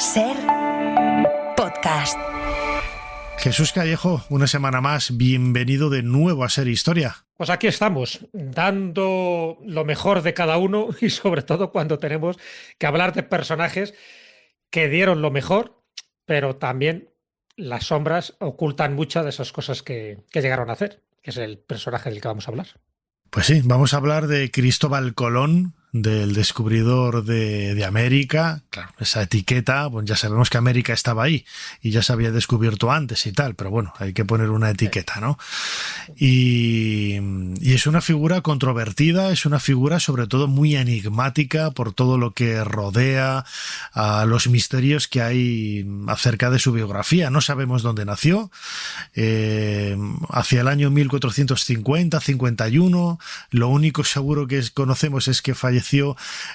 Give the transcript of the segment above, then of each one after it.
Ser podcast. Jesús Callejo, una semana más, bienvenido de nuevo a Ser Historia. Pues aquí estamos, dando lo mejor de cada uno y sobre todo cuando tenemos que hablar de personajes que dieron lo mejor, pero también las sombras ocultan muchas de esas cosas que llegaron a hacer, que es el personaje del que vamos a hablar. Pues sí, vamos a hablar de Cristóbal Colón, del descubridor de América. Claro, esa etiqueta, pues ya sabemos que América estaba ahí y ya se había descubierto antes y tal, pero bueno, hay que poner una etiqueta, ¿no? Y es una figura controvertida, es una figura sobre todo muy enigmática por todo lo que rodea a los misterios que hay acerca de su biografía. No sabemos dónde nació, hacia el año 1450-51, lo único seguro que conocemos es que falleció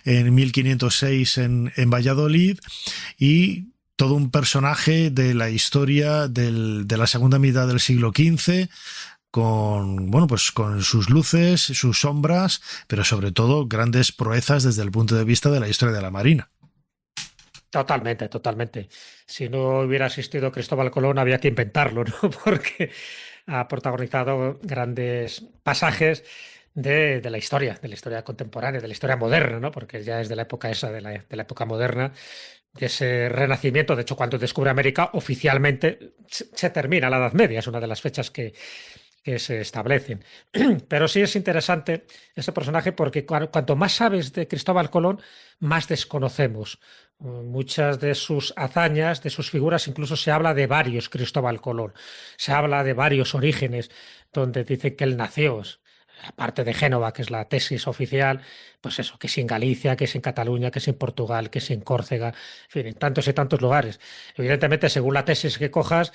en 1506 en Valladolid, y todo un personaje de la historia de la segunda mitad del siglo XV, con sus luces, sus sombras, pero sobre todo grandes proezas desde el punto de vista de la historia de la Marina. Totalmente, totalmente. Si no hubiera existido Cristóbal Colón, había que inventarlo, ¿no? Porque ha protagonizado grandes pasajes de la historia contemporánea, de la historia moderna, ¿no? Porque ya es de la época esa, de la época moderna, de ese renacimiento. De hecho, cuando descubre América, oficialmente se termina la Edad Media, es una de las fechas que se establecen. Pero sí es interesante ese personaje porque cuanto más sabes de Cristóbal Colón, más desconocemos. Muchas de sus hazañas, de sus figuras, incluso se habla de varios Cristóbal Colón. Se habla de varios orígenes donde dice que él nació. Aparte de Génova, que es la tesis oficial, pues eso, que es en Galicia, que es en Cataluña, que es en Portugal, que es en Córcega, en fin, en tantos y tantos lugares. Evidentemente, según la tesis que cojas,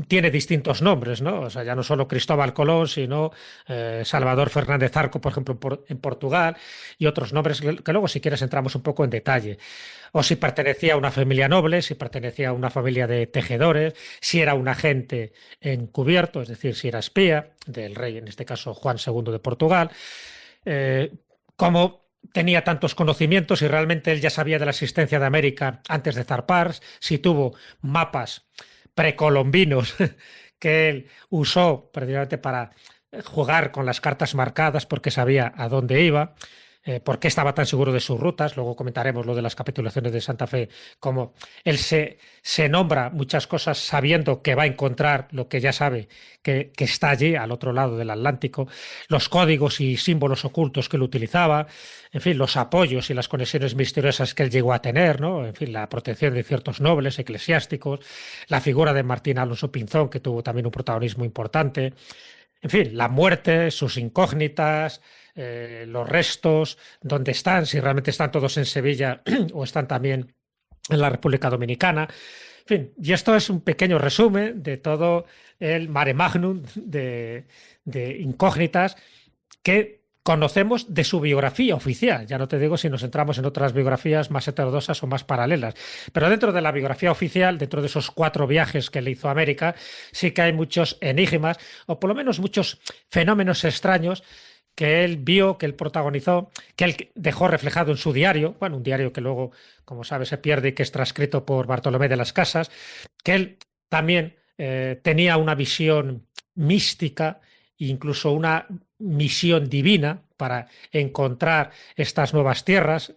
tiene distintos nombres, ¿no? O sea, ya no solo Cristóbal Colón, sino Salvador Fernández Arco, por ejemplo, en Portugal, y otros nombres que luego, si quieres, entramos un poco en detalle. O si pertenecía a una familia noble, si pertenecía a una familia de tejedores, si era un agente encubierto, es decir, si era espía del rey, en este caso Juan II de Portugal, como tenía tantos conocimientos y realmente él ya sabía de la existencia de América antes de zarpar, si tuvo mapas precolombinos que él usó precisamente para jugar con las cartas marcadas porque sabía a dónde iba, por qué estaba tan seguro de sus rutas. Luego comentaremos lo de las capitulaciones de Santa Fe, cómo él se nombra muchas cosas sabiendo que va a encontrar lo que ya sabe que está allí, al otro lado del Atlántico, los códigos y símbolos ocultos que él utilizaba, en fin, los apoyos y las conexiones misteriosas que él llegó a tener, ¿no? En fin, la protección de ciertos nobles eclesiásticos, la figura de Martín Alonso Pinzón, que tuvo también un protagonismo importante. En fin, la muerte, sus incógnitas, los restos, dónde están, si realmente están todos en Sevilla o están también en la República Dominicana. En fin, y esto es un pequeño resumen de todo el mare magnum de incógnitas que conocemos de su biografía oficial. Ya no te digo si nos centramos en otras biografías más heterodoxas o más paralelas. Pero dentro de la biografía oficial, dentro de esos 4 viajes que le hizo a América, sí que hay muchos enigmas, o por lo menos muchos fenómenos extraños que él vio, que él protagonizó, que él dejó reflejado en su diario, bueno, un diario que luego, como sabes, se pierde y que es transcrito por Bartolomé de las Casas, que él también tenía una visión mística, incluso una misión divina para encontrar estas nuevas tierras.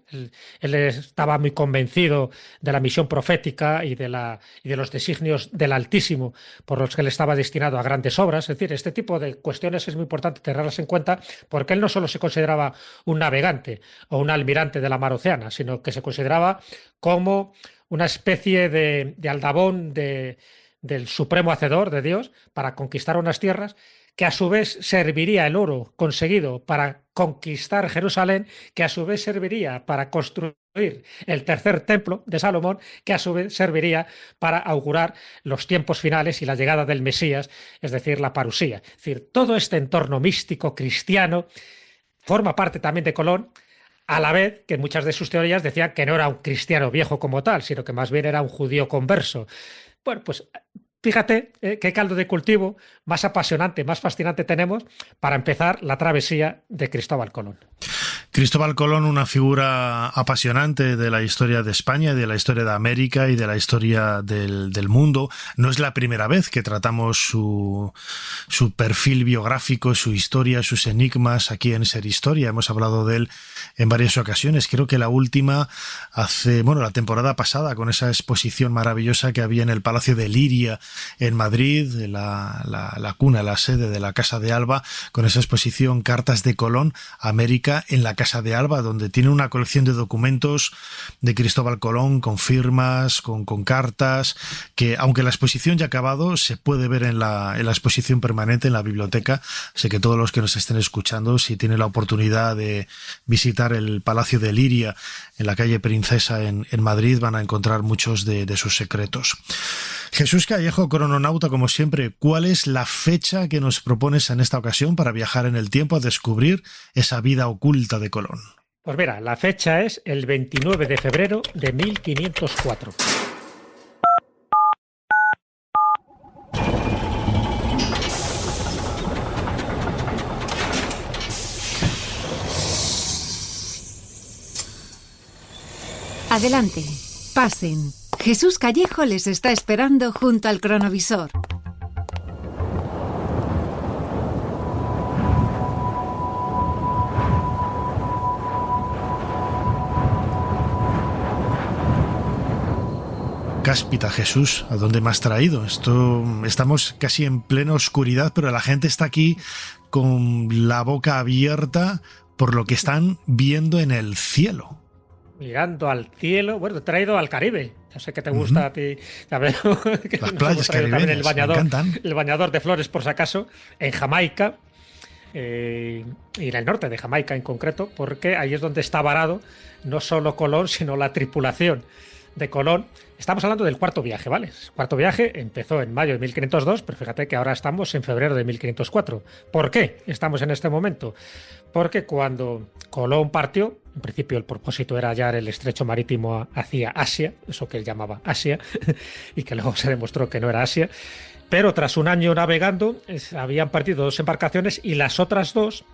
Él estaba muy convencido de la misión profética y de los designios del Altísimo por los que él estaba destinado a grandes obras. Es decir, este tipo de cuestiones es muy importante tenerlas en cuenta porque él no solo se consideraba un navegante o un almirante de la mar Océana, sino que se consideraba como una especie de aldabón del supremo hacedor de Dios para conquistar unas tierras, que a su vez serviría el oro conseguido para conquistar Jerusalén, que a su vez serviría para construir el tercer templo de Salomón, que a su vez serviría para augurar los tiempos finales y la llegada del Mesías, es decir, la parusía. Es decir, todo este entorno místico cristiano forma parte también de Colón, a la vez que muchas de sus teorías decían que no era un cristiano viejo como tal, sino que más bien era un judío converso. Bueno, pues fíjate qué caldo de cultivo más apasionante, más fascinante tenemos para empezar la travesía de Cristóbal Colón. Cristóbal Colón, una figura apasionante de la historia de España, de la historia de América y de la historia del mundo. No es la primera vez que tratamos su perfil biográfico, su historia, sus enigmas aquí en Ser Historia. Hemos hablado de él en varias ocasiones. Creo que la última la temporada pasada, con esa exposición maravillosa que había en el Palacio de Liria en Madrid, la cuna, la sede de la Casa de Alba, con esa exposición Cartas de Colón, América en la Casa de Alba, donde tiene una colección de documentos de Cristóbal Colón con firmas, con cartas, que aunque la exposición ya ha acabado, se puede ver en la exposición permanente en la biblioteca. Sé que todos los que nos estén escuchando, si tienen la oportunidad de visitar el Palacio de Liria en la calle Princesa en Madrid, van a encontrar muchos de sus secretos. Jesús Callejo, crononauta como siempre, ¿cuál es la fecha que nos propones en esta ocasión para viajar en el tiempo a descubrir esa vida oculta de Colón? Pues mira, la fecha es el 29 de febrero de 1504. Adelante, pasen. Jesús Callejo les está esperando junto al cronovisor. Cáspita, Jesús, ¿a dónde me has traído? Estamos casi en plena oscuridad, pero la gente está aquí con la boca abierta por lo que están viendo en el cielo. Mirando al cielo, bueno, te he traído al Caribe. Ya sé que te gusta a ti. Ya veo que las playas caribeñas, el bañador de flores, por si acaso, en Jamaica, y en el norte de Jamaica en concreto, porque ahí es donde está varado no solo Colón, sino la tripulación de Colón. Estamos hablando del cuarto viaje, ¿vale? El cuarto viaje empezó en mayo de 1502, pero fíjate que ahora estamos en febrero de 1504. ¿Por qué estamos en este momento? Porque cuando Colón partió, en principio el propósito era hallar el estrecho marítimo hacia Asia, eso que él llamaba Asia, y que luego se demostró que no era Asia, pero tras un año navegando habían partido 2 embarcaciones y las otras 2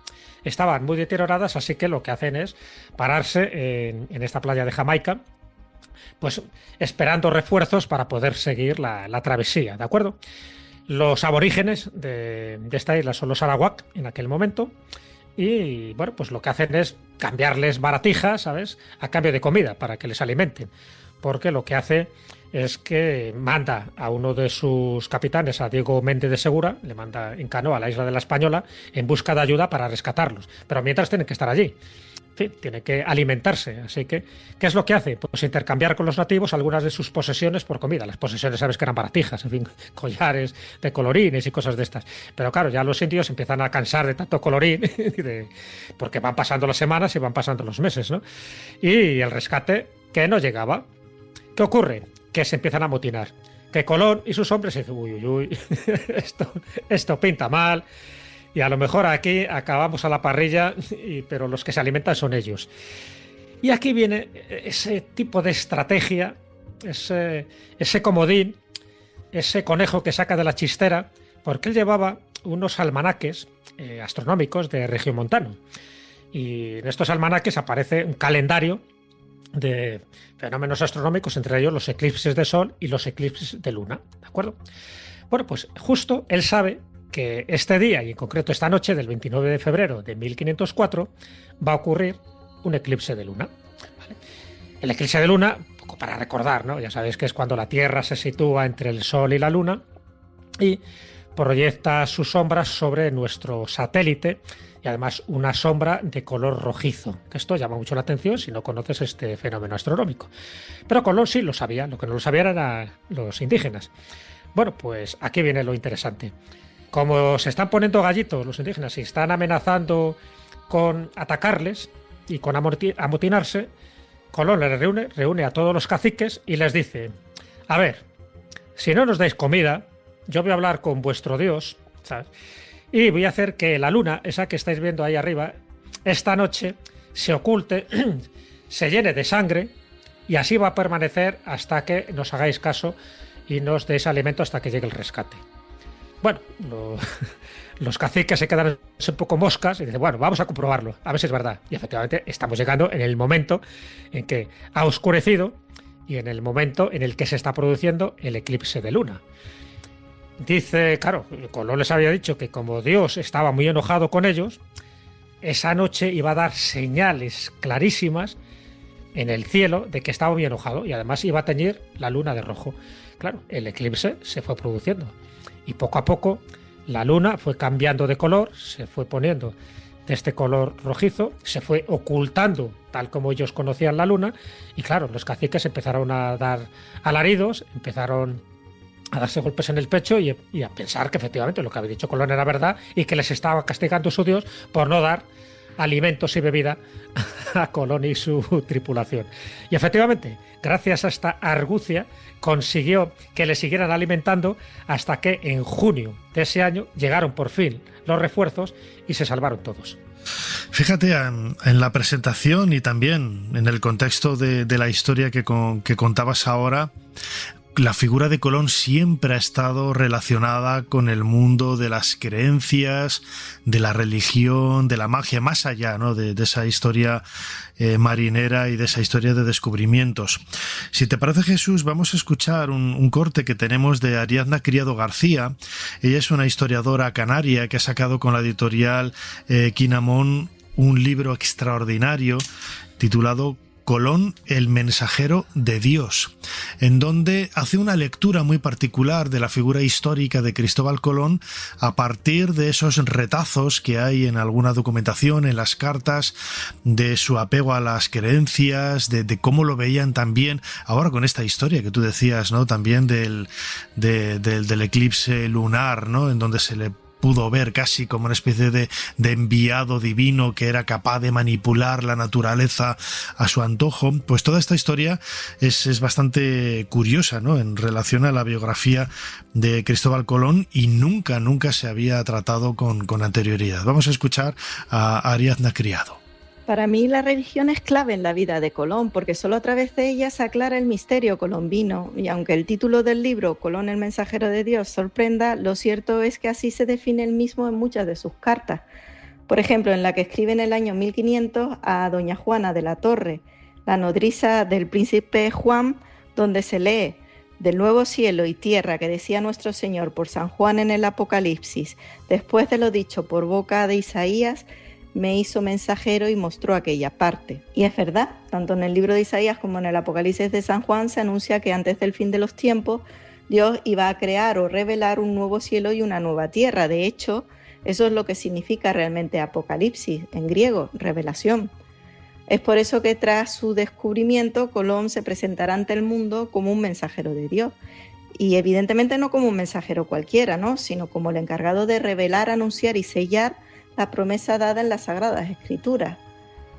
estaban muy deterioradas, así que lo que hacen es pararse en esta playa de Jamaica, pues esperando refuerzos para poder seguir la travesía, ¿de acuerdo? Los aborígenes de esta isla son los arawak en aquel momento y, bueno, pues lo que hacen es cambiarles baratijas, ¿sabes?, a cambio de comida para que les alimenten, porque lo que hace es que manda a uno de sus capitanes, a Diego Méndez de Segura, le manda en canoa a la isla de la Española en busca de ayuda para rescatarlos, pero mientras tienen que estar allí. En fin, tiene que alimentarse, así que ¿qué es lo que hace? Pues intercambiar con los nativos algunas de sus posesiones por comida. Las posesiones, sabes que eran baratijas, en fin, collares de colorines y cosas de estas. Pero claro, ya los indios empiezan a cansar de tanto colorín, porque van pasando las semanas y van pasando los meses, ¿no? Y el rescate que no llegaba. ¿Qué ocurre? Que se empiezan a amotinar. Que Colón y sus hombres dicen, uy, esto pinta mal. Y a lo mejor aquí acabamos a la parrilla, pero los que se alimentan son ellos. Y aquí viene ese tipo de estrategia, ese comodín, ese conejo que saca de la chistera, porque él llevaba unos almanaques astronómicos de regiomontano. Y en estos almanaques aparece un calendario de fenómenos astronómicos, entre ellos los eclipses de sol y los eclipses de luna, ¿de acuerdo? Bueno, pues justo él sabe que este día, y en concreto esta noche del 29 de febrero de 1504, va a ocurrir un eclipse de luna. ¿Vale? El eclipse de luna, un poco para recordar, ¿no? Ya sabéis que es cuando la Tierra se sitúa entre el Sol y la Luna y proyecta sus sombras sobre nuestro satélite, y además una sombra de color rojizo, que esto llama mucho la atención si no conoces este fenómeno astronómico. Pero Colón sí lo sabía, lo que no lo sabían eran los indígenas. Bueno, pues aquí viene lo interesante. Como se están poniendo gallitos los indígenas y están amenazando con atacarles y con amotinarse, Colón les reúne a todos los caciques y les dice: a ver, si no nos dais comida, yo voy a hablar con vuestro Dios, ¿sabes?, y voy a hacer que la luna, esa que estáis viendo ahí arriba, esta noche se oculte, se llene de sangre, y así va a permanecer hasta que nos hagáis caso y nos deis alimento hasta que llegue el rescate. Bueno, los caciques se quedan un poco moscas y dicen, bueno, vamos a comprobarlo, a ver si es verdad. Y efectivamente estamos llegando en el momento en que ha oscurecido y en el momento en el que se está produciendo el eclipse de luna. Dice, claro, Colón les había dicho que como Dios estaba muy enojado con ellos, esa noche iba a dar señales clarísimas en el cielo de que estaba muy enojado y además iba a teñir la luna de rojo. Claro, el eclipse se fue produciendo y poco a poco la luna fue cambiando de color, se fue poniendo de este color rojizo, se fue ocultando tal como ellos conocían la luna y claro, los caciques empezaron a dar alaridos, empezaron a darse golpes en el pecho y a pensar que efectivamente lo que había dicho Colón era verdad y que les estaba castigando su Dios por no dar alimentos y bebida a Colón y su tripulación. Y efectivamente, gracias a esta argucia, consiguió que le siguieran alimentando hasta que en junio de ese año llegaron por fin los refuerzos y se salvaron todos. Fíjate en la presentación y también en el contexto de la historia que contabas ahora. La figura de Colón siempre ha estado relacionada con el mundo de las creencias, de la religión, de la magia, más allá, ¿no?, de esa historia marinera y de esa historia de descubrimientos. Si te parece, Jesús, vamos a escuchar un corte que tenemos de Ariadna Criado García. Ella es una historiadora canaria que ha sacado con la editorial Quinamón un libro extraordinario titulado Colón, el mensajero de Dios, en donde hace una lectura muy particular de la figura histórica de Cristóbal Colón a partir de esos retazos que hay en alguna documentación, en las cartas, de su apego a las creencias, de cómo lo veían también, ahora con esta historia que tú decías, ¿no?, también del eclipse lunar, ¿no?, en donde se le pudo ver casi como una especie de enviado divino que era capaz de manipular la naturaleza a su antojo. Pues toda esta historia es bastante curiosa, ¿no?, en relación a la biografía de Cristóbal Colón y nunca se había tratado con anterioridad. Vamos a escuchar a Ariadna Criado. Para mí la religión es clave en la vida de Colón, porque solo a través de ella se aclara el misterio colombino, y aunque el título del libro, Colón el mensajero de Dios, sorprenda, lo cierto es que así se define él mismo en muchas de sus cartas. Por ejemplo, en la que escribe en el año 1500 a doña Juana de la Torre, la nodriza del príncipe Juan, donde se lee: del nuevo cielo y tierra que decía nuestro Señor por San Juan en el Apocalipsis, después de lo dicho por boca de Isaías, me hizo mensajero y mostró aquella parte. Y es verdad, tanto en el libro de Isaías como en el Apocalipsis de San Juan se anuncia que antes del fin de los tiempos Dios iba a crear o revelar un nuevo cielo y una nueva tierra. De hecho, eso es lo que significa realmente Apocalipsis, en griego, revelación. Es por eso que tras su descubrimiento Colón se presentará ante el mundo como un mensajero de Dios. Y evidentemente no como un mensajero cualquiera, ¿no?, sino como el encargado de revelar, anunciar y sellar la promesa dada en las Sagradas Escrituras.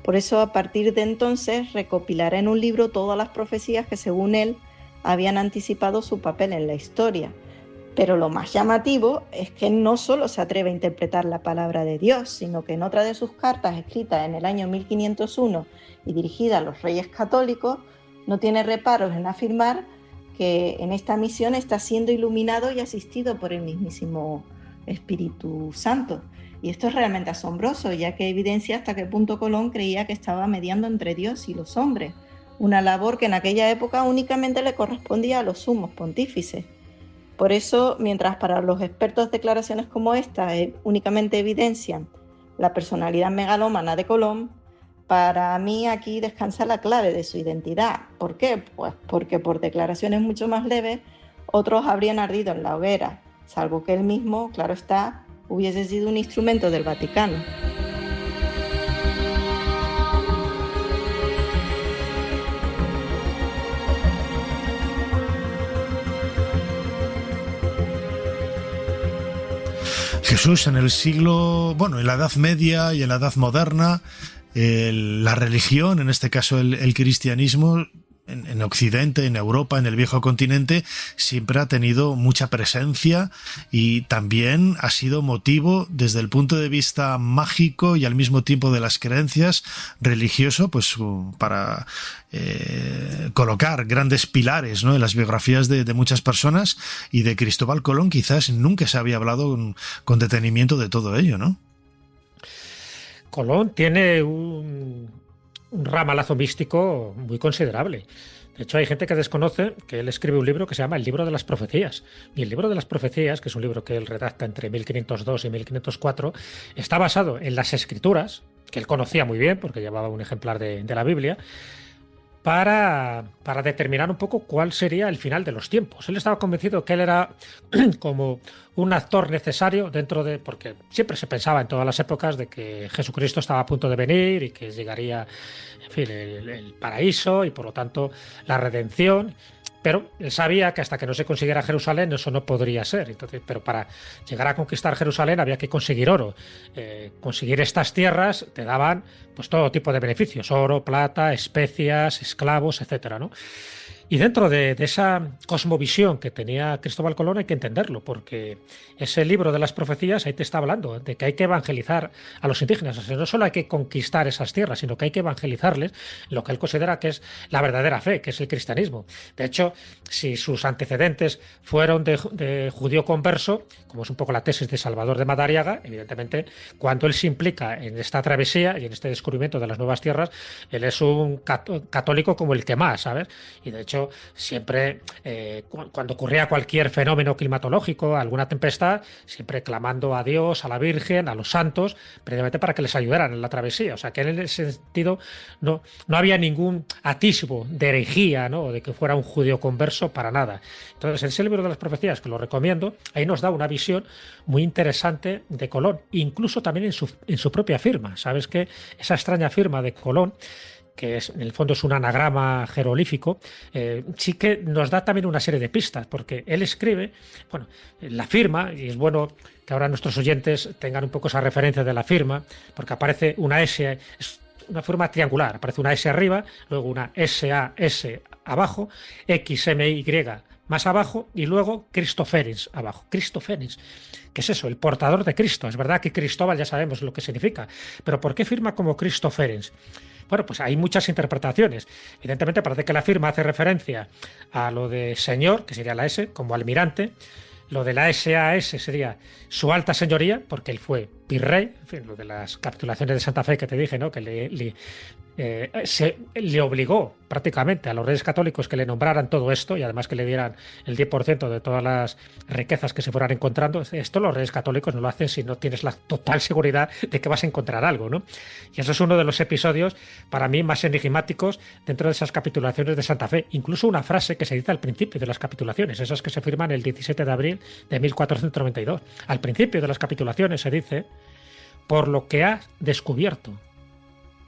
Por eso, a partir de entonces, recopilará en un libro todas las profecías que, según él, habían anticipado su papel en la historia. Pero lo más llamativo es que no solo se atreve a interpretar la palabra de Dios, sino que en otra de sus cartas, escritas en el año 1501 y dirigida a los reyes católicos, no tiene reparos en afirmar que en esta misión está siendo iluminado y asistido por el mismísimo Espíritu Santo. Y esto es realmente asombroso, ya que evidencia hasta qué punto Colón creía que estaba mediando entre Dios y los hombres, una labor que en aquella época únicamente le correspondía a los sumos pontífices. Por eso, mientras para los expertos declaraciones como esta únicamente evidencian la personalidad megalómana de Colón, para mí aquí descansa la clave de su identidad. ¿Por qué? Pues porque por declaraciones mucho más leves otros habrían ardido en la hoguera, salvo que él mismo, claro está, hubiese sido un instrumento del Vaticano. Jesús, en el siglo, en la Edad Media y en la Edad Moderna, la religión, en este caso el cristianismo, en Occidente, en Europa, en el viejo continente, siempre ha tenido mucha presencia y también ha sido motivo desde el punto de vista mágico y al mismo tiempo de las creencias religioso, pues para colocar grandes pilares, ¿no?, en las biografías de muchas personas, y de Cristóbal Colón quizás nunca se había hablado con detenimiento de todo ello, ¿no? Colón tiene un ramalazo místico muy considerable. De hecho, hay gente que desconoce que él escribe un libro que se llama El libro de las profecías. Y el libro de las profecías, que es un libro que él redacta entre 1502 y 1504, está basado en las escrituras, que él conocía muy bien porque llevaba un ejemplar de la Biblia, para determinar un poco cuál sería el final de los tiempos. Él estaba convencido que él era como un actor necesario dentro de... porque siempre se pensaba en todas las épocas de que Jesucristo estaba a punto de venir y que llegaría, en fin, el paraíso y por lo tanto la redención. Pero él sabía que hasta que no se consiguiera Jerusalén eso no podría ser. Entonces, pero para llegar a conquistar Jerusalén había que conseguir oro. Conseguir estas tierras te daban pues todo tipo de beneficios: oro, plata, especias, esclavos, etcétera, ¿no? Y dentro de esa cosmovisión que tenía Cristóbal Colón hay que entenderlo, porque ese libro de las profecías ahí te está hablando de que hay que evangelizar a los indígenas. O sea, no solo hay que conquistar esas tierras, sino que hay que evangelizarles lo que él considera que es la verdadera fe, que es el cristianismo. De hecho, si sus antecedentes fueron de judío converso, como es un poco la tesis de Salvador de Madariaga, evidentemente, cuando él se implica en esta travesía y en este descubrimiento de las nuevas tierras, él es un católico como el que más, ¿sabes? Y de hecho, siempre cuando ocurría cualquier fenómeno climatológico, alguna tempestad, siempre clamando a Dios, a la Virgen, a los santos, precisamente para que les ayudaran en la travesía. O sea, que en ese sentido no había ningún atisbo de herejía, ¿no?, o de que fuera un judío converso, para nada. Entonces, en ese libro de las profecías, que lo recomiendo, ahí nos da una visión muy interesante de Colón, incluso también en su propia firma. Sabes que esa extraña firma de Colón, que en el fondo es un anagrama jeroglífico, sí que nos da también una serie de pistas, porque él escribe, bueno, la firma, y es bueno que ahora nuestros oyentes tengan un poco esa referencia de la firma, porque aparece una S, es una forma triangular, aparece una S arriba, luego una S abajo, XMY más abajo, y luego Christophérens abajo. Christophérens, ¿qué es eso? El portador de Cristo. Es verdad que Cristóbal ya sabemos lo que significa, pero ¿por qué firma como Christophérens? Bueno, pues hay muchas interpretaciones. Evidentemente parece que la firma hace referencia a lo de señor, que sería la S, como almirante. Lo de la SAS sería su alta señoría, porque él fue virrey. En fin, lo de las capitulaciones de Santa Fe que te dije, ¿no?, que le obligó prácticamente a los reyes católicos que le nombraran todo esto y además que le dieran el 10% de todas las riquezas que se fueran encontrando. Esto los reyes católicos no lo hacen si no tienes la total seguridad de que vas a encontrar algo, ¿no? Y eso es uno de los episodios para mí más enigmáticos dentro de esas capitulaciones de Santa Fe. Incluso una frase que se dice al principio de las capitulaciones, esas que se firman el 17 de abril de 1492. Al principio de las capitulaciones se dice: por lo que ha descubierto.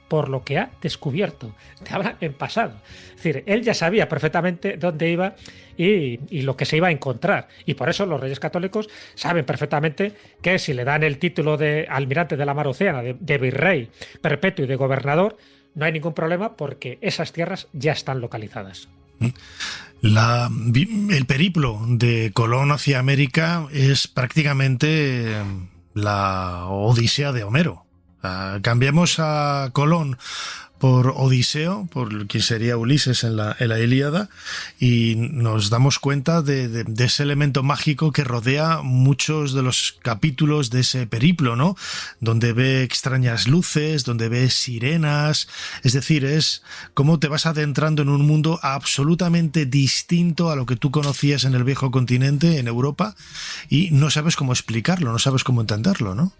Por lo que ha descubierto. Te habla en pasado. Es decir, él ya sabía perfectamente dónde iba y lo que se iba a encontrar. Y por eso los reyes católicos saben perfectamente que si le dan el título de almirante de la mar Océana, de virrey perpetuo y de gobernador, no hay ningún problema porque esas tierras ya están localizadas. El periplo de Colón hacia América es prácticamente la Odisea de Homero. Cambiamos a Colón por Odiseo, por quien sería Ulises en la Ilíada, y nos damos cuenta de ese elemento mágico que rodea muchos de los capítulos de ese periplo, ¿no? Donde ve extrañas luces, donde ve sirenas, es decir, es cómo te vas adentrando en un mundo absolutamente distinto a lo que tú conocías en el viejo continente, en Europa, y no sabes cómo explicarlo, no sabes cómo entenderlo, ¿no?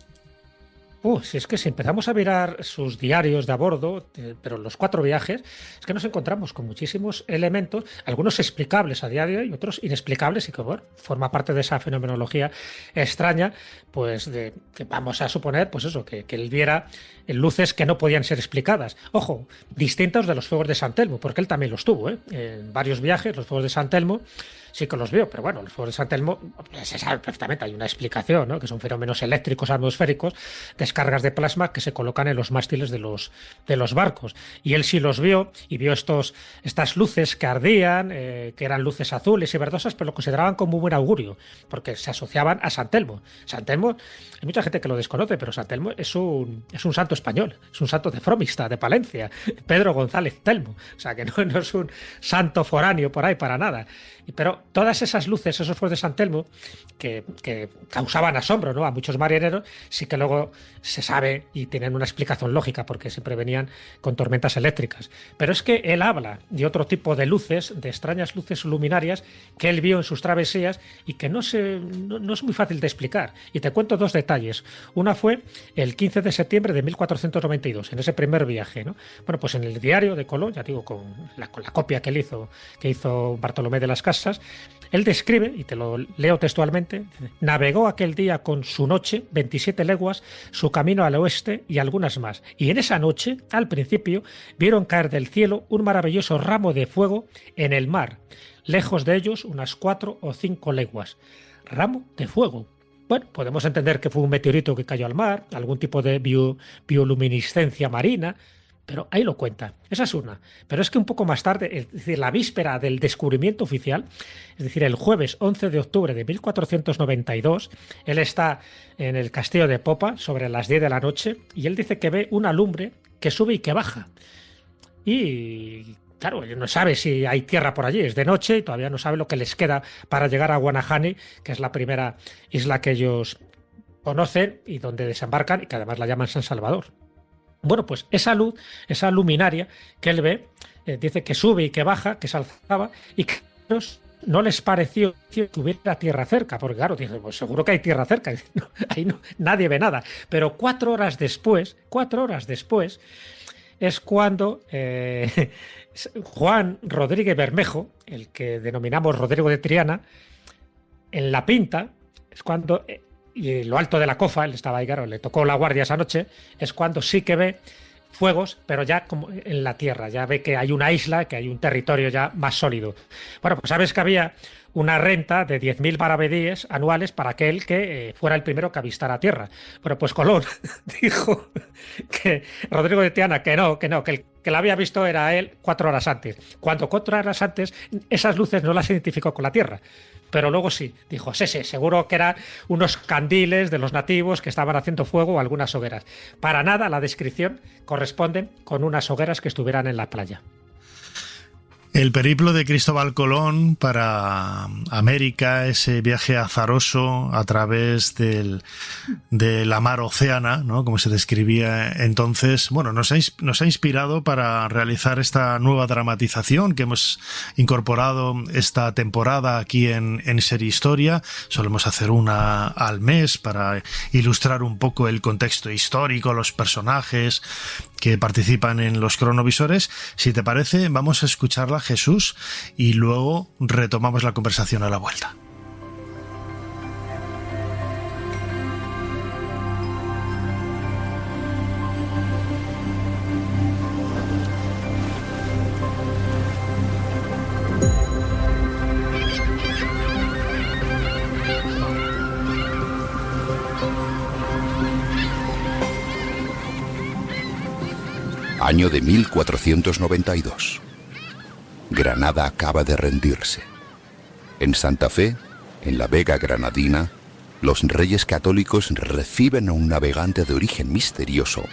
Si es que si empezamos a mirar sus diarios de a bordo, pero los 4 viajes, es que nos encontramos con muchísimos elementos, algunos explicables a día de hoy y otros inexplicables, y que bueno, forma parte de esa fenomenología extraña, pues que vamos a suponer, pues eso, que él viera luces que no podían ser explicadas. Ojo, distintos de los fuegos de San Telmo, porque él también los tuvo, En varios viajes, los fuegos de San Telmo sí que los vio, pero bueno, los fuegos de San Telmo se sabe perfectamente, hay una explicación, ¿no? Que son fenómenos eléctricos atmosféricos, descargas de plasma que se colocan en los mástiles de los barcos. Y él sí los vio y vio estas luces que ardían, que eran luces azules y verdosas, pero lo consideraban como un buen augurio, porque se asociaban a San Telmo. San Telmo, hay mucha gente que lo desconoce, pero San Telmo es un santo español, es un santo de Fromista, de Palencia, Pedro González Telmo, o sea que no es un santo foráneo por ahí para nada. Pero todas esas luces, esos fuegos de San Telmo, que causaban asombro, ¿no?, a muchos marineros, sí que luego se sabe y tienen una explicación lógica, porque siempre venían con tormentas eléctricas. Pero es que él habla de otro tipo de luces, de extrañas luces luminarias que él vio en sus travesías y que no es muy fácil de explicar. Y te cuento dos detalles. Una fue el 15 de septiembre de 1492, en ese primer viaje, ¿no? Bueno, pues en el diario de Colón, ya digo, con la copia que hizo Bartolomé de las Casas, él describe, y te lo leo textualmente: navegó aquel día con su noche 27 leguas, su camino al oeste y algunas más. Y en esa noche, al principio, vieron caer del cielo un maravilloso ramo de fuego en el mar, lejos de ellos unas 4 o 5 leguas. Ramo de fuego. Bueno, podemos entender que fue un meteorito que cayó al mar, algún tipo de bioluminiscencia marina, pero ahí lo cuenta. Esa es una. Pero es que un poco más tarde, es decir, la víspera del descubrimiento oficial, es decir, el jueves 11 de octubre de 1492, él está en el castillo de popa sobre las 10 de la noche y él dice que ve una lumbre que sube y que baja. Y claro, él no sabe si hay tierra por allí, es de noche y todavía no sabe lo que les queda para llegar a Guanahani, que es la primera isla que ellos conocen y donde desembarcan, y que además la llaman San Salvador. Bueno, pues esa luz, esa luminaria que él ve, dice que sube y que baja, que se alzaba, y que no les pareció que hubiera tierra cerca, porque claro, dice, pues seguro que hay tierra cerca, ahí no, nadie ve nada. Pero 4 horas después, es cuando Juan Rodríguez Bermejo, el que denominamos Rodrigo de Triana, en la Pinta, es cuando, y en lo alto de la Cofa, él estaba ahí, claro, le tocó la guardia esa noche, es cuando sí que ve fuegos, pero ya como en la tierra, ya ve que hay una isla, que hay un territorio ya más sólido. Bueno, pues sabes que había una renta de 10.000 maravedíes anuales para aquel que fuera el primero que avistara tierra. Bueno, pues Colón dijo que Rodrigo de Triana que el que la había visto era él 4 horas antes. Cuando 4 horas antes esas luces no las identificó con la tierra. Pero luego sí, dijo, sí, seguro que eran unos candiles de los nativos que estaban haciendo fuego o algunas hogueras. Para nada la descripción corresponde con unas hogueras que estuvieran en la playa. El periplo de Cristóbal Colón para América, ese viaje azaroso a través de la mar Océana, ¿no?, como se describía entonces, bueno, nos ha inspirado para realizar esta nueva dramatización que hemos incorporado esta temporada aquí en Serie Historia. Solemos hacer una al mes para ilustrar un poco el contexto histórico, los personajes que participan en los cronovisores. Si te parece, vamos a escucharla, Jesús, y luego retomamos la conversación a la vuelta. Año de 1492. Granada acaba de rendirse. En Santa Fe, en la Vega Granadina, los reyes católicos reciben a un navegante de origen misterioso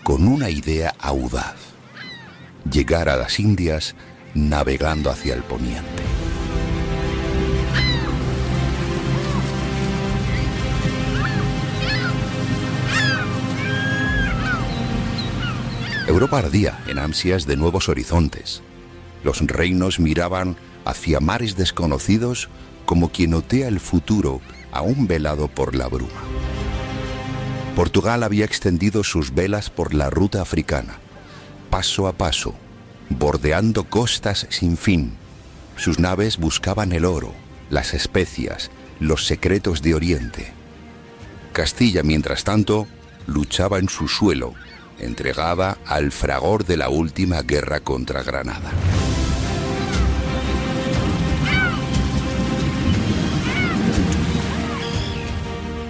con una idea audaz: llegar a las Indias navegando hacia el poniente. Europa ardía en ansias de nuevos horizontes. Los reinos miraban hacia mares desconocidos como quien otea el futuro aún velado por la bruma. Portugal había extendido sus velas por la ruta africana, paso a paso, bordeando costas sin fin. Sus naves buscaban el oro, las especias, los secretos de Oriente. Castilla, mientras tanto, luchaba en su suelo, entregada al fragor de la última guerra contra Granada.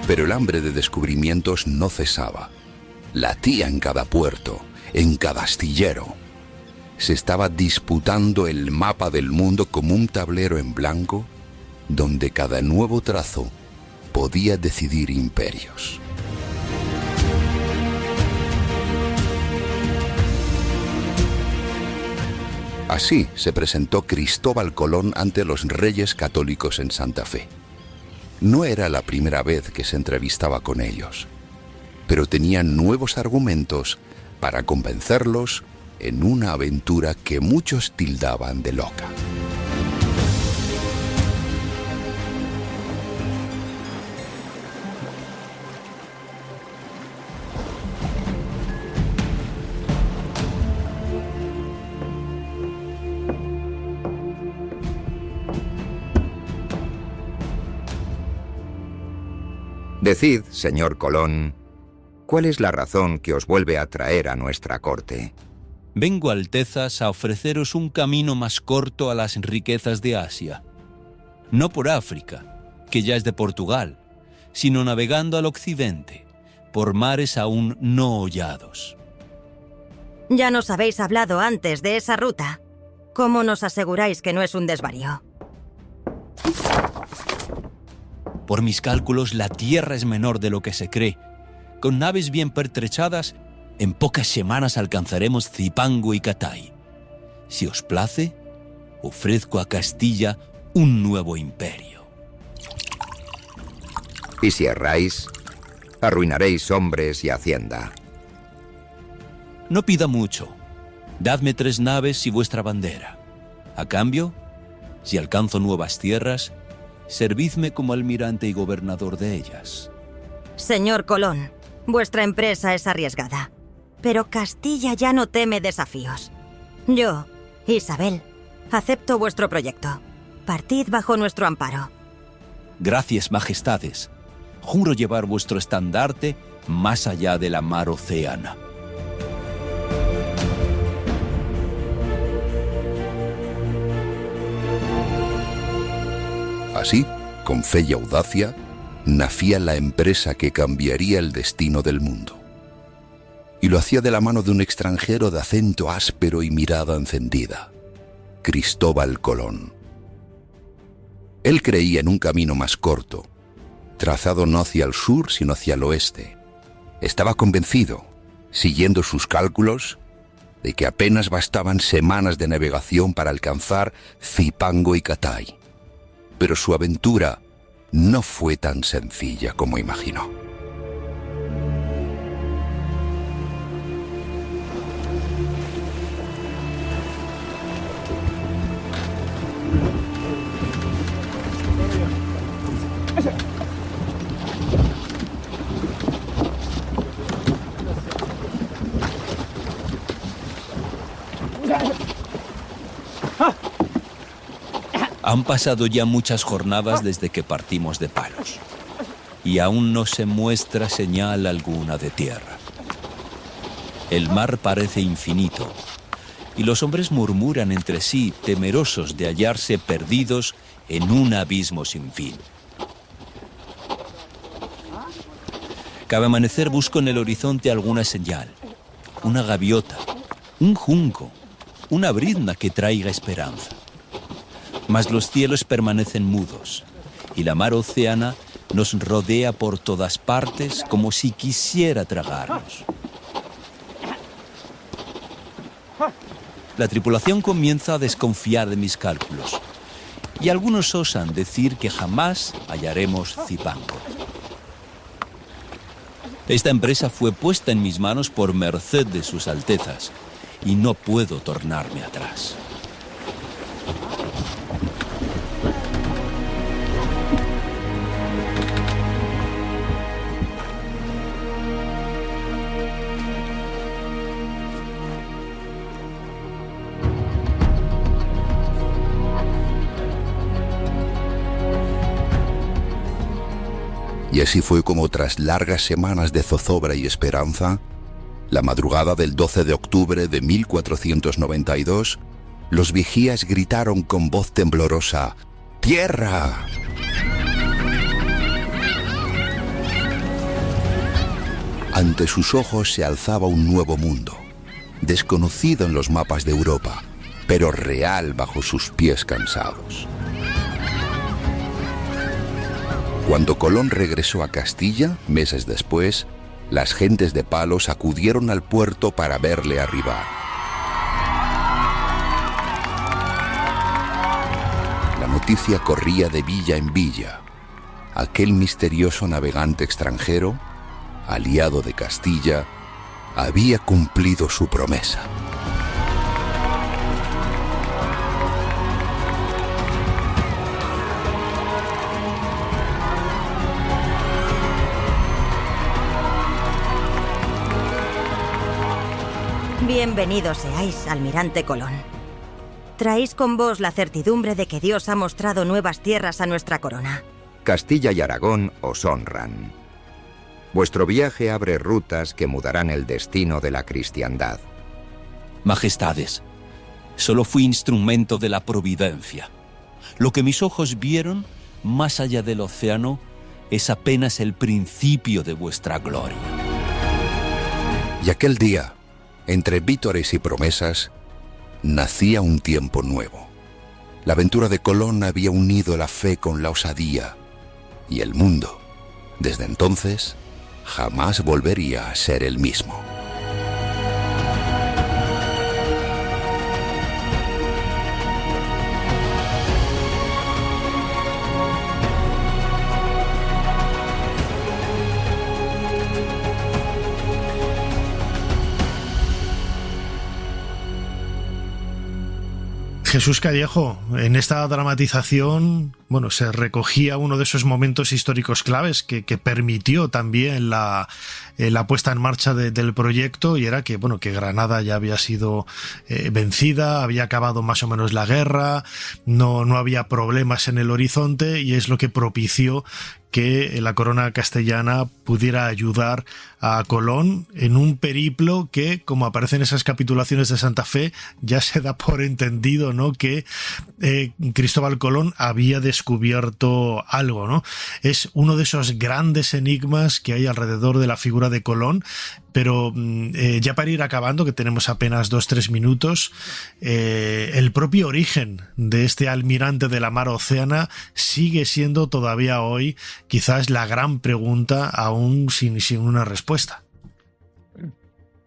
Pero el hambre de descubrimientos no cesaba. Latía en cada puerto, en cada astillero. Se estaba disputando el mapa del mundo como un tablero en blanco, donde cada nuevo trazo podía decidir imperios. Así se presentó Cristóbal Colón ante los reyes católicos en Santa Fe. No era la primera vez que se entrevistaba con ellos, pero tenían nuevos argumentos para convencerlos en una aventura que muchos tildaban de loca. Decid, señor Colón, ¿cuál es la razón que os vuelve a traer a nuestra corte? Vengo, Altezas, a ofreceros un camino más corto a las riquezas de Asia. No por África, que ya es de Portugal, sino navegando al occidente, por mares aún no hollados. Ya nos habéis hablado antes de esa ruta. ¿Cómo nos aseguráis que no es un desvarío? Por mis cálculos, la tierra es menor de lo que se cree. Con naves bien pertrechadas, en pocas semanas alcanzaremos Zipango y Catay. Si os place, ofrezco a Castilla un nuevo imperio. Y si erráis, arruinaréis hombres y hacienda. No pida mucho. Dadme 3 naves y vuestra bandera. A cambio, si alcanzo nuevas tierras, servidme como almirante y gobernador de ellas. Señor Colón, vuestra empresa es arriesgada, pero Castilla ya no teme desafíos. Yo, Isabel, acepto vuestro proyecto. Partid bajo nuestro amparo. Gracias, majestades. Juro llevar vuestro estandarte más allá de la mar océana. Así, con fe y audacia, nacía la empresa que cambiaría el destino del mundo. Y lo hacía de la mano de un extranjero de acento áspero y mirada encendida, Cristóbal Colón. Él creía en un camino más corto, trazado no hacia el sur, sino hacia el oeste. Estaba convencido, siguiendo sus cálculos, de que apenas bastaban semanas de navegación para alcanzar Zipango y Catay. Pero su aventura no fue tan sencilla como imaginó. Han pasado ya muchas jornadas desde que partimos de Palos, y aún no se muestra señal alguna de tierra. El mar parece infinito, y los hombres murmuran entre sí, temerosos de hallarse perdidos en un abismo sin fin. Cada amanecer busco en el horizonte alguna señal, una gaviota, un junco, una brizna que traiga esperanza. Mas los cielos permanecen mudos, y la mar océana nos rodea por todas partes como si quisiera tragarnos. La tripulación comienza a desconfiar de mis cálculos, y algunos osan decir que jamás hallaremos Zipango. Esta empresa fue puesta en mis manos por merced de sus altezas, y no puedo tornarme atrás. Y así fue como, tras largas semanas de zozobra y esperanza, la madrugada del 12 de octubre de 1492, los vigías gritaron con voz temblorosa: ¡Tierra! Ante sus ojos se alzaba un nuevo mundo, desconocido en los mapas de Europa, pero real bajo sus pies cansados. Cuando Colón regresó a Castilla, meses después, las gentes de Palos acudieron al puerto para verle arribar. La noticia corría de villa en villa. Aquel misterioso navegante extranjero, aliado de Castilla, había cumplido su promesa. Bienvenidos seáis, almirante Colón. Traéis con vos la certidumbre de que Dios ha mostrado nuevas tierras a nuestra corona. Castilla y Aragón os honran. Vuestro viaje abre rutas que mudarán el destino de la cristiandad. Majestades, solo fui instrumento de la providencia. Lo que mis ojos vieron, más allá del océano, es apenas el principio de vuestra gloria. Y aquel día, entre vítores y promesas, nacía un tiempo nuevo. La aventura de Colón había unido la fe con la osadía, y el mundo, desde entonces, jamás volvería a ser el mismo. Jesús Callejo, en esta dramatización, bueno, se recogía uno de esos momentos históricos claves que permitió también la puesta en marcha del proyecto, y era que, bueno, que Granada ya había sido vencida, había acabado más o menos la guerra, no había problemas en el horizonte, y es lo que propició que la corona castellana pudiera ayudar a Colón en un periplo que, como aparece en esas capitulaciones de Santa Fe, ya se da por entendido, ¿no?, que Cristóbal Colón había descubierto algo, ¿no? Es uno de esos grandes enigmas que hay alrededor de la figura de Colón. Pero ya para ir acabando, que tenemos apenas 2-3 minutos, el propio origen de este almirante de la mar Océana sigue siendo todavía hoy quizás la gran pregunta, aún sin una respuesta.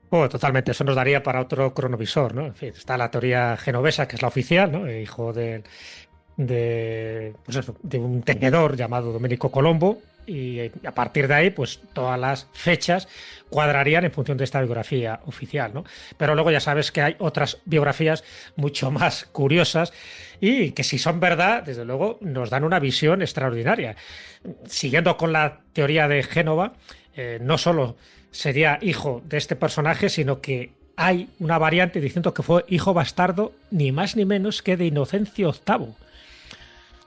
Oh, totalmente, eso nos daría para otro cronovisor, ¿no? En fin, está la teoría genovesa, que es la oficial, ¿no? Hijo de un tejedor llamado Domenico Colombo, y a partir de ahí, pues todas las fechas cuadrarían en función de esta biografía oficial, ¿no? Pero luego ya sabes que hay otras biografías mucho más curiosas y que, si son verdad, desde luego nos dan una visión extraordinaria. Siguiendo con la teoría de Génova, no solo sería hijo de este personaje, sino que hay una variante diciendo que fue hijo bastardo ni más ni menos que de Inocencio VIII.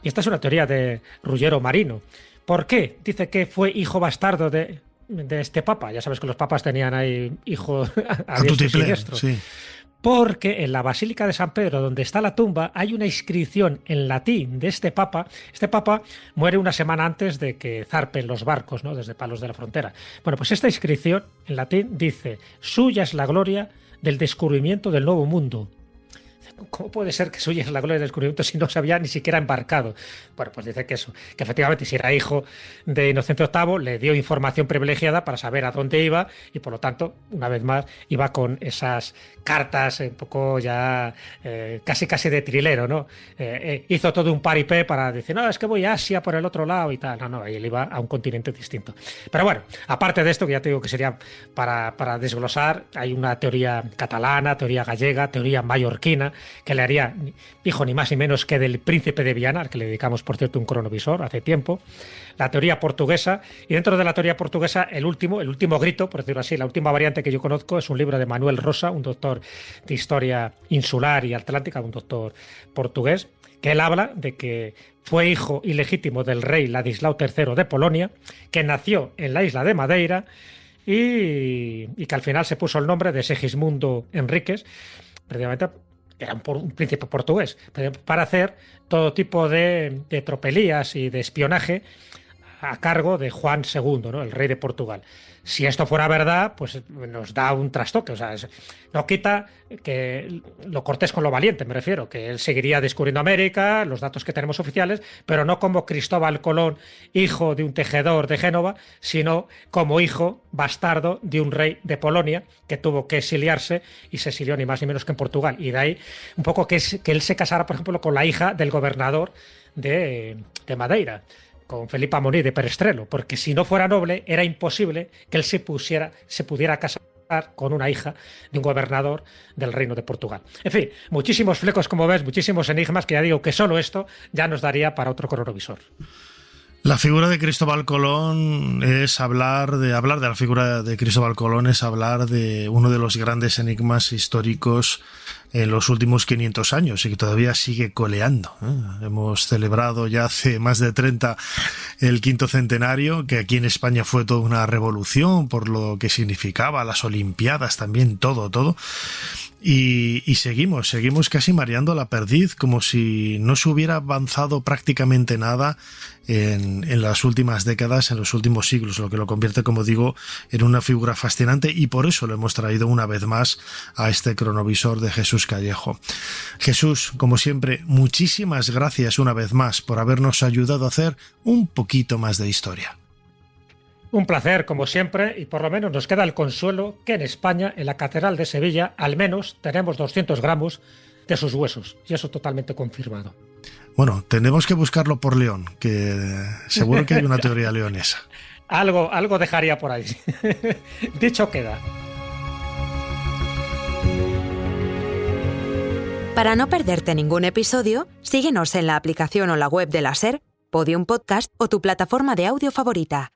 Y esta es una teoría de Ruggiero Marino. ¿Por qué dice que fue hijo bastardo de este papa? Ya sabes que los papas tenían ahí hijos a diestro y siniestro. Sí. Porque en la Basílica de San Pedro, donde está la tumba, hay una inscripción en latín de este papa. Este papa muere una semana antes de que zarpen los barcos, ¿no?, desde Palos de la Frontera. Bueno, pues esta inscripción en latín dice: suya es la gloria del descubrimiento del nuevo mundo. ¿Cómo puede ser que suya es la gloria del descubrimiento si no se había ni siquiera embarcado? Bueno, pues dice que eso, que efectivamente, si era hijo de Inocencio VIII, le dio información privilegiada para saber a dónde iba, y por lo tanto, una vez más, iba con esas cartas un poco ya casi de trilero, ¿no? Hizo todo un paripé para decir: no, es que voy a Asia por el otro lado y tal. No, él iba a un continente distinto. Pero bueno, aparte de esto, que ya te digo que sería para desglosar, hay una teoría catalana, teoría gallega, teoría mallorquina, que le haría hijo ni más ni menos que del príncipe de Viana, al que le dedicamos, por cierto, un cronovisor hace tiempo. La teoría portuguesa, y dentro de la teoría portuguesa, el último grito, por decirlo así, la última variante que yo conozco es un libro de Manuel Rosa, un doctor de historia insular y atlántica, un doctor portugués, que él habla de que fue hijo ilegítimo del rey Ladislao III de Polonia, que nació en la isla de Madeira y que al final se puso el nombre de Segismundo Enríquez, precisamente era un príncipe portugués, para hacer todo tipo de tropelías y de espionaje a cargo de Juan II, ¿no? El rey de Portugal. Si esto fuera verdad, pues nos da un trastoque. O sea, no quita que lo cortés con lo valiente, me refiero, que él seguiría descubriendo América, los datos que tenemos oficiales, pero no como Cristóbal Colón, hijo de un tejedor de Génova, sino como hijo bastardo de un rey de Polonia que tuvo que exiliarse y se exilió ni más ni menos que en Portugal. Y de ahí un poco que él se casara, por ejemplo, con la hija del gobernador de Madeira, con Felipa Moní de Perestrelo, porque si no fuera noble era imposible que él se pudiera casar con una hija de un gobernador del Reino de Portugal. En fin, muchísimos flecos, como ves, muchísimos enigmas, que ya digo que solo esto ya nos daría para otro cronovisor. La figura de Cristóbal Colón es hablar de la figura de Cristóbal Colón es hablar de uno de los grandes enigmas históricos en los últimos 500 años y que todavía sigue coleando. Hemos celebrado ya hace más de 30 el 5º centenario, que aquí en España fue toda una revolución por lo que significaba, las Olimpiadas también, todo. Y seguimos casi mareando la perdiz, como si no se hubiera avanzado prácticamente nada en las últimas décadas, en los últimos siglos, lo que lo convierte, como digo, en una figura fascinante, y por eso lo hemos traído una vez más a este cronovisor de Jesús Callejo. Jesús, como siempre, muchísimas gracias una vez más por habernos ayudado a hacer un poquito más de historia. Un placer, como siempre, y por lo menos nos queda el consuelo que en España, en la Catedral de Sevilla, al menos tenemos 200 gramos de sus huesos, y eso totalmente confirmado. Bueno, tenemos que buscarlo por León, que seguro que hay una teoría leonesa. Algo dejaría por ahí. Dicho queda. Para no perderte ningún episodio, síguenos en la aplicación o la web de la SER, Podium Podcast o tu plataforma de audio favorita.